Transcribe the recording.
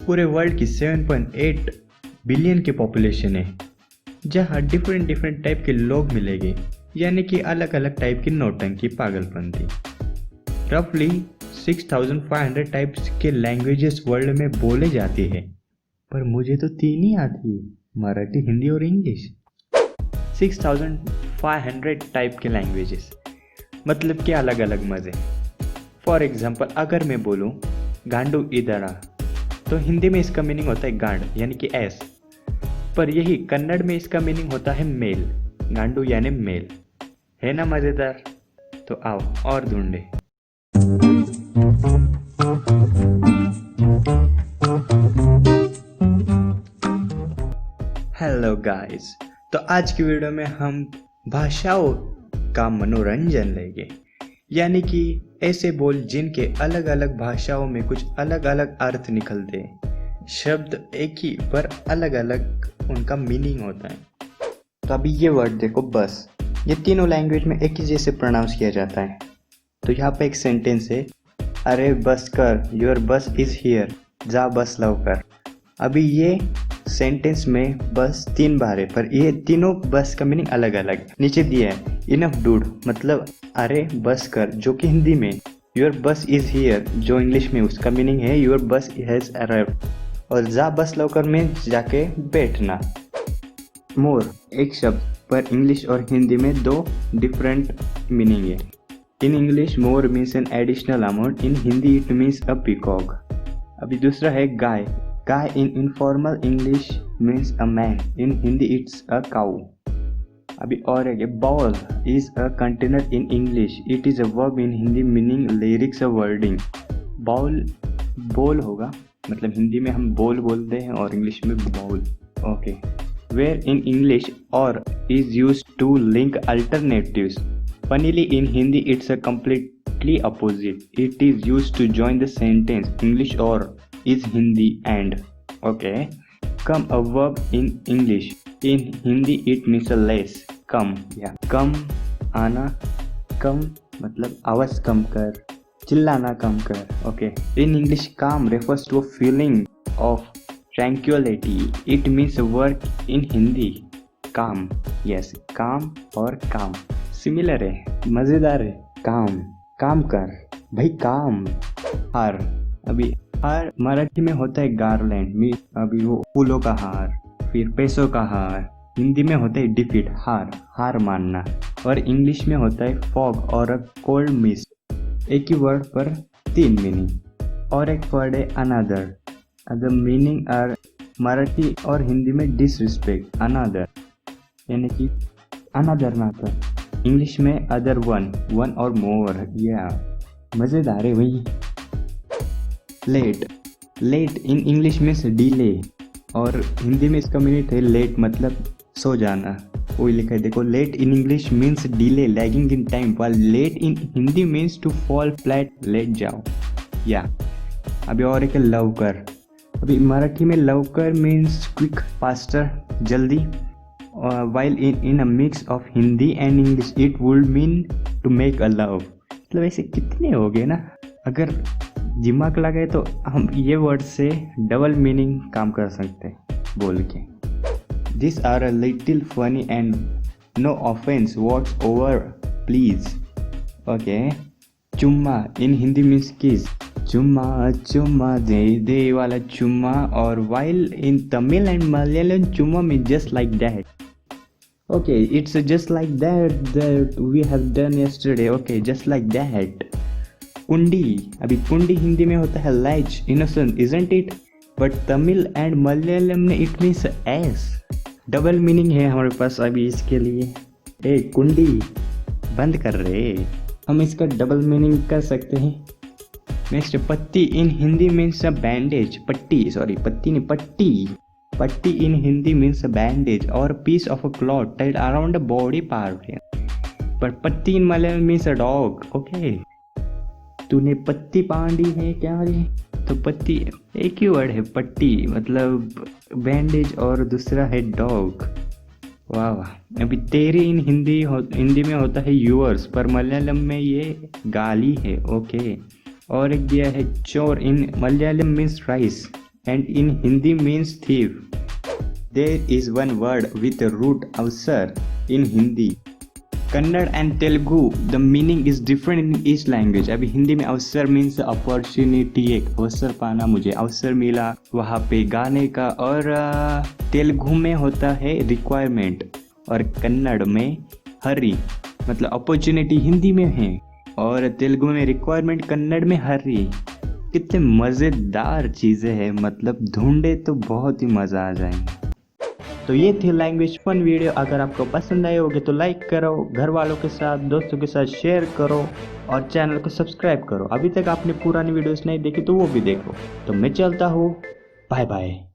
पूरे वर्ल्ड की 7.8 बिलियन की पॉपुलेशन है, जहाँ डिफरेंट डिफरेंट टाइप के लोग मिलेंगे, यानी कि अलग अलग टाइप की नौटंकी पागलपंती। रफली 6500 टाइप्स के लैंग्वेजेस वर्ल्ड में बोले जाते हैं, पर मुझे तो 3 ही आती है, मराठी, हिंदी और इंग्लिश। 6500 टाइप के लैंग्वेजेस मतलब कि अलग अलग मज़े। फॉर एग्जाम्पल अगर मैं बोलूँ गांडू इधर आ, तो हिंदी में इसका मीनिंग होता है गांड यानी कि एस, पर यही कन्नड़ में इसका मीनिंग होता है मेल, गांडू यानी मेल। है ना मज़ेदार? तो आओ और ढूंढे। हेलो गाइस, तो आज की वीडियो में हम भाषाओं का मनोरंजन लेंगे, यानी कि ऐसे बोल जिनके अलग अलग भाषाओं में कुछ अलग अलग अर्थ निकलते हैं। शब्द एक ही पर अलग अलग उनका मीनिंग होता है। तो अभी ये वर्ड देखो, बस, ये तीनों लैंग्वेज में एक ही जैसे प्रोनाउंस किया जाता है। तो यहाँ पे एक सेंटेंस है, अरे बस कर, योर बस इज हियर, जा बस लवकर। अभी ये सेंटेंस में बस 3 बार है, पर ये तीनों बस का मीनिंग अलग अलग। नीचे दिया है इनफ डूड, मतलब अरे बस कर, जो कि हिंदी में, योर बस इज हियर, जो इंग्लिश में उसका मीनिंग है योर बस हैज अराइव्ड, और जा बस लवकर में जाके बैठना। मोर एक शब्द, पर इंग्लिश और हिंदी में 2 डिफरेंट मीनिंग है। In English more means an additional amount, in Hindi it means a peacock. अभी दूसरा है guy, guy in informal English means a man, in Hindi it's a cow. अभी और है bowl is a container in English, it is a verb in Hindi meaning lyrics a wording. बॉल बॉल होगा, मतलब हिंदी में हम बॉल बोलते हैं और इंग्लिश में bowl. Okay. Where in English or is use to link alternatives, funnily in Hindi it's a completely opposite, it is used to join the sentence, English or is Hindi and. Okay. Come a verb in English, in Hindi it means a less, come, yeah, come आना, कम मतलब आवाज कम कर, चिल्लाना कम कर। Okay. In English calm refers to a feeling of tranquility, it means a work in Hindi calm, yes, calm और calm similar है, मज़ेदार है। काम, काम कर भाई, काम। हार, अभी हार मराठी में होता है गार्लैंड में, अभी वो फूलों का हार। फिर पैसों का हार, हिंदी में होता है डिफीट, हार, हार मानना। और इंग्लिश में होता है फॉग और कोल्ड मिस्ट। एक ही वर्ड पर 3 मीनिंग। और एक वर्ड है another, other meaning are Marathi और हिंदी में डिसरिस्पेक्ट, अनदर यानी कि अनदर ना कर। इंग्लिश में अदर वन, वन और मोर, या मज़ेदार है वही। Late, late in English means delay, और हिंदी में इसका मीनिंग है लेट मतलब सो जाना। वही लिखा है देखो, late in English means delay, lagging in time, while लेट in Hindi means to fall flat, लेट जाओ, या। अभी और एक लव कर, अभी मराठी में लव कर मीन्स क्विक, फास्टर, जल्दी। While in a mix of Hindi and English it would mean to make a love। मतलब ऐसे कितने हो गए ना, अगर दिमाग लगाए तो हम ये वर्ड से डबल मीनिंग काम कर सकते हैं बोल के। These are a little funny and no offense, what's over please। Okay। चुम्मा इन हिंदी मीन्स किस, चुम्मा चुम्मा दे दे वाला चुम्मा, और while in Tamil and Malayalam चुम्मा means just like that। Okay, it's just like that we have done yesterday। Okay, just like that। कुंडी, अभी कुंडी हिंदी में होता है लाइच, innocent, isn't it? But Tamil and Malayalam में it means yes. Double meaning है हमारे पास अभी इसके लिए। ए कुंडी बंद कर रहे, हम इसका डबल मीनिंग कर सकते हैं। नेक्स्ट, पत्ती in Hindi means a bandage, पट्टी, सॉरी पत्ती नहीं, पट्टी। पट्टी इन हिंदी मीन्स बैंडेज और piece of a cloth tied around a body part. पर पत्ती in Malayalam means a dog. Okay, तूने पत्ती पांडी है क्या रे? तो पत्ती एक ही वर्ड है, पट्टी मतलब बैंडेज, और दूसरा है डॉग। वाह वाह। अभी तेरी इन हिंदी में होता है यूअर्स, पर मलयालम में ये गाली है। ओके। और एक दिया है चोर in Malayalam means rice, and in Hindi means thief. There is one word with a root avsar in Hindi. Kannada and Telugu, the meaning is different in each language. अभी हिंदी में अवसर मीन्स अपॉर्चुनिटी, एक अवसर पाना, मुझे अवसर मिला वहाँ पे गाने का, और तेलुगु में होता है रिक्वायरमेंट, और कन्नड़ में हरी मतलब अपॉर्चुनिटी हिंदी में है, और तेलुगु में रिक्वायरमेंट, कन्नड़ में हरी। कितने मज़ेदार चीज़ें हैं, मतलब ढूंढे तो बहुत ही मज़ा आ जाएंगे। तो ये थी लैंग्वेज फन वीडियो। अगर आपको पसंद आए होगी तो लाइक करो, घर वालों के साथ, दोस्तों के साथ शेयर करो, और चैनल को सब्सक्राइब करो। अभी तक आपने पुरानी वीडियोस नहीं देखी तो वो भी देखो। तो मैं चलता हूँ, बाय बाय।